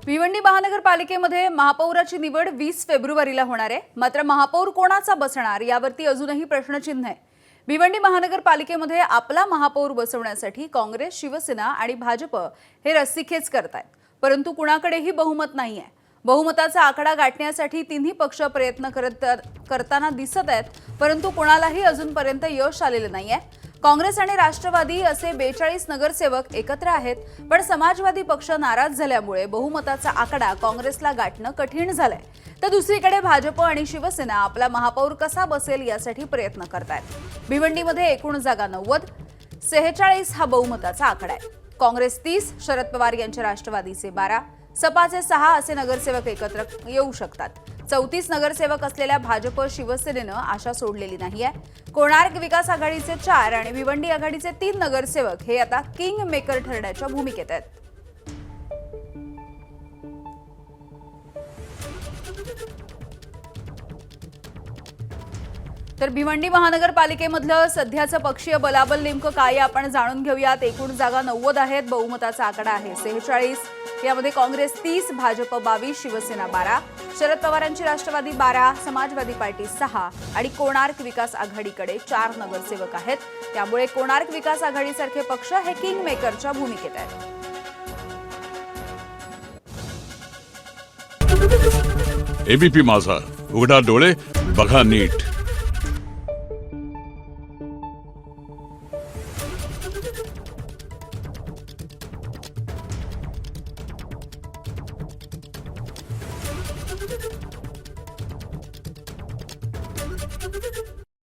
भिवंडी महानगरपालिकेमध्ये महापौराची निवड 20 फेब्रुवारीला होणार आहे। मात्र महापौर कोणाचा बसणार यावरती अजूनही प्रश्नचिन्ह आहे। भिवंडी महानगरपालिकेमध्ये आपला महापौर बसवण्यासाठी काँग्रेस, शिवसेना आणि भाजप हे रस्सीखेच करतायत, परंतु कुणाकडेही बहुमत नाहीये। बहुमताचा आकडा गाठण्यासाठी तिन्ही पक्ष प्रयत्न करताना दिसत आहेत, परंतु कोणालाही अजूनपर्यंत यश आलेलं नाहीये। काँग्रेस आणि राष्ट्रवादी असे 42 नगरसेवक एकत्र आहेत, पण समाजवादी पक्ष नाराज झाल्यामुळे बहुमताचा आकडा काँग्रेसला गाठणं कठीण झालंय। तर दुसरीकडे भाजप आणि शिवसेना आपला महापौर कसा बसेल यासाठी प्रयत्न करतायत। भिवंडीमध्ये एकूण जागा 90, 46 हा बहुमताचा आकडा आहे। काँग्रेस 30, शरद पवार यांच्या राष्ट्रवादीचे 12, सपाचे 6 असे नगरसेवक एकत्र येऊ शकतात। 34 नगरसेवक असलेल्या भाजप शिवसेनेनं आशा सोडलेली नाहीये। कोणार्क विकास आघाडीचे 4 आणि भिवंडी आघाडीचे 3 नगरसेवक हे आता किंग मेकर ठरण्याच्या भूमिकेत आहेत। तर भिवंडी महानगरपालिकेमधलं सध्याचं पक्षीय बलाबल नेमकं काय आपण जाणून घेऊयात। एकूण जागा 90 आहेत, बहुमताचा आकडा आहे 46। यामध्ये काँग्रेस 30, भाजप 22, शिवसेना 12, शरद पवारांची राष्ट्रवादी 12, समाजवादी पार्टी 6 आणि कोणार्क विकास आघाडीकडे 4 नगरसेवक आहेत। त्यामुळे कोणार्क विकास आघाडीसारखे पक्ष हे किंग मेकरच्या भूमिकेत आहेत। एबीपी माझा, उघडा डोळे बघा नीट।